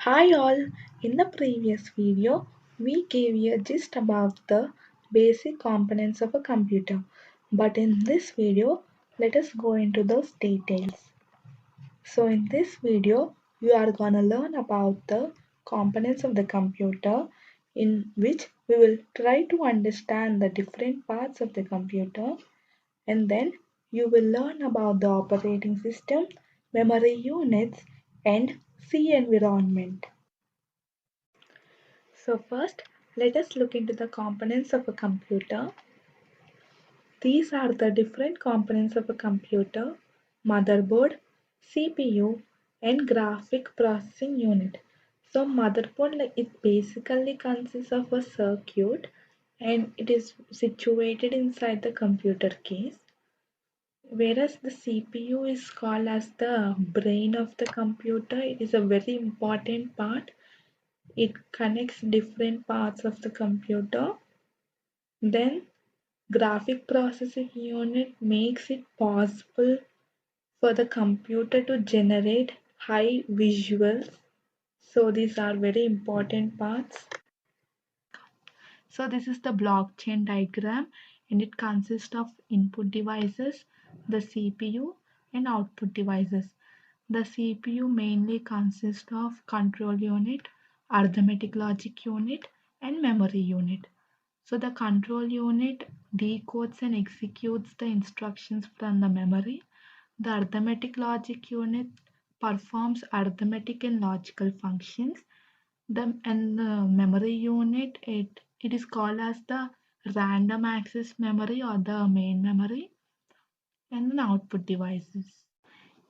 Hi all, in the previous video we gave you a gist about the basic components of a computer, but in this video let us go into those details. So in this video you are gonna learn about the components of the computer, in which we will try to understand the different parts of the computer, and then you will learn about the operating system, memory units and C environment. So first, let us look into the components of a computer. These are the different components of a computer: motherboard, CPU, and graphic processing unit. So motherboard it basically consists of a circuit and it is situated inside the computer case. Whereas the CPU is called as the brain of the computer. It is a very important part. It connects different parts of the computer. Then graphic processing unit makes it possible for the computer to generate high visuals. So these are very important parts. So this is the blockchain diagram and it consists of input devices, the CPU and output devices. The CPU mainly consists of control unit, arithmetic logic unit and memory unit. So the control unit decodes and executes the instructions from the memory. The arithmetic logic unit performs arithmetic and logical functions. The memory unit it is called as the random access memory or the main memory, and then output devices.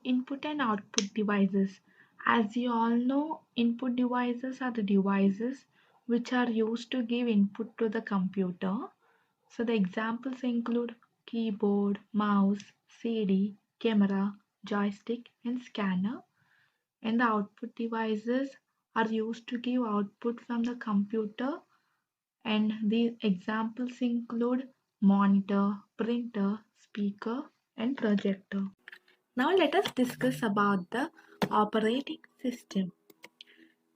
Input and output devices. As you all know, input devices are the devices which are used to give input to the computer. So the examples include keyboard, mouse, CD, camera, joystick, and scanner. And the output devices are used to give output from the computer. And these examples include monitor, printer, speaker, and projector. Now let us discuss about the operating system.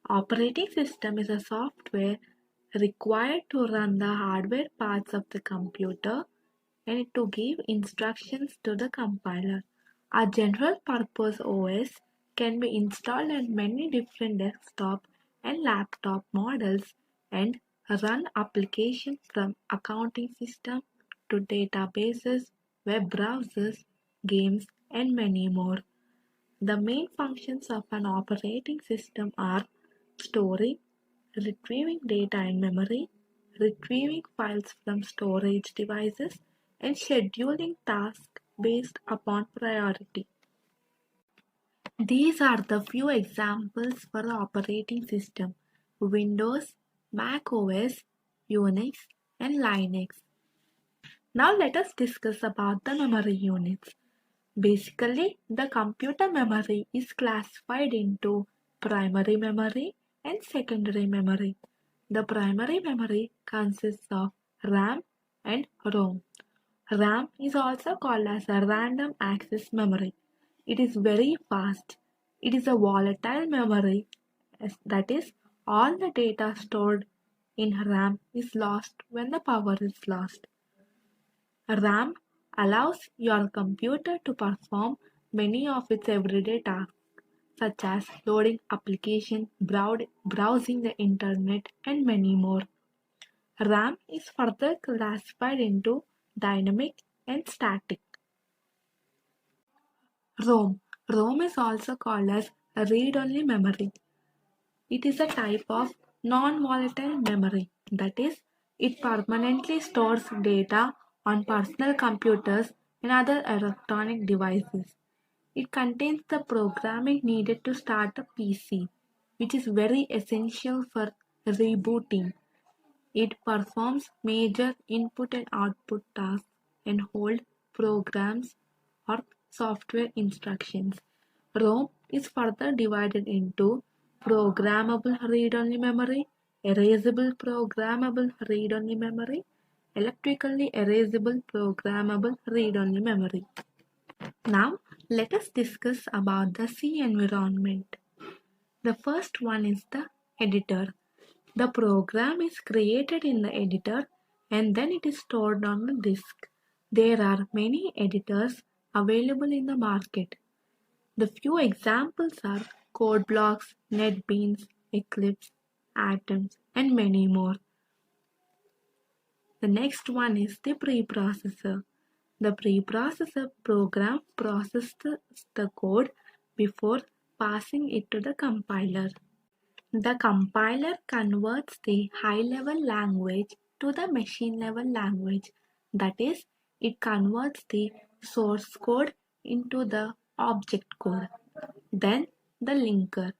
Operating system is a software required to run the hardware parts of the computer and to give instructions to the compiler. A general purpose OS can be installed on many different desktop and laptop models and run applications from accounting system to databases, web browsers, games, and many more. The main functions of an operating system are storing, retrieving data in memory, retrieving files from storage devices, and scheduling tasks based upon priority. These are the few examples for the operating system: Windows, Mac OS, Unix, and Linux. Now let us discuss about the memory units. Basically, the computer memory is classified into primary memory and secondary memory. The primary memory consists of RAM and ROM. RAM is also called as a random access memory. It is very fast. It is a volatile memory, that is, all the data stored in RAM is lost when the power is lost. RAM allows your computer to perform many of its everyday tasks, such as loading applications, browsing the internet, and many more. RAM is further classified into dynamic and static. ROM. ROM is also called as read-only memory. It is a type of non-volatile memory, that is, it permanently stores data on personal computers and other electronic devices. It contains the programming needed to start a PC, which is very essential for rebooting. It performs major input and output tasks and holds programs or software instructions. ROM is further divided into programmable read-only memory, erasable programmable read-only memory, electrically erasable programmable read-only memory. Now let us discuss about the C environment. The first one is the editor. The program is created in the editor and then it is stored on the disk. There are many editors available in the market. The few examples are CodeBlocks, NetBeans, Eclipse, Atoms, and many more. The next one is the preprocessor. The preprocessor program processes the code before passing it to the compiler. The compiler converts the high-level language to the machine-level language. That is, it converts the source code into the object code. Then the linker.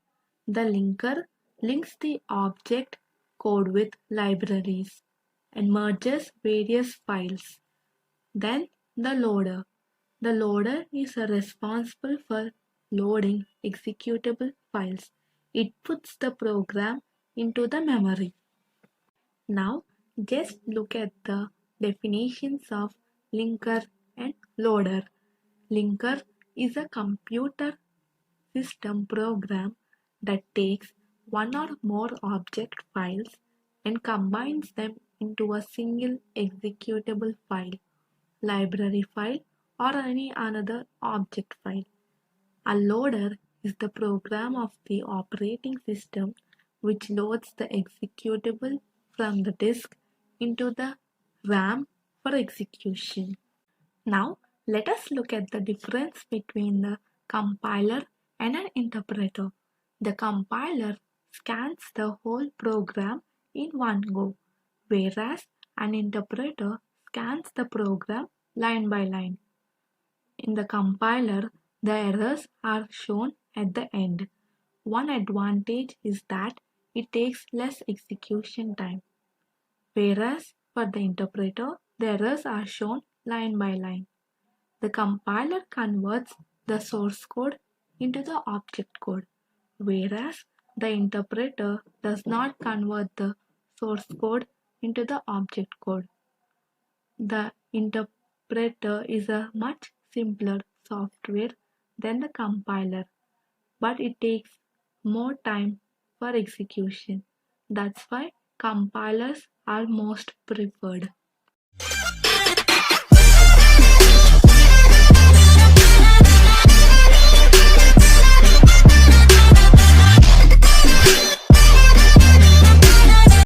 The linker links the object code with libraries and merges various files. Then the loader. The loader is responsible for loading executable files. It puts the program into the memory. Now just look at the definitions of linker and loader. Linker is a computer system program that takes one or more object files and combines them into a single executable file, library file, or any another object file. A loader is the program of the operating system which loads the executable from the disk into the RAM for execution. Now, let us look at the difference between the compiler and an interpreter. The compiler scans the whole program in one go, whereas an interpreter scans the program line by line. In the compiler, the errors are shown at the end. One advantage is that it takes less execution time, whereas for the interpreter, the errors are shown line by line. The compiler converts the source code into the object code, whereas the interpreter does not convert the source code into the object code. The interpreter is a much simpler software than the compiler, but it takes more time for execution. That's why compilers are most preferred.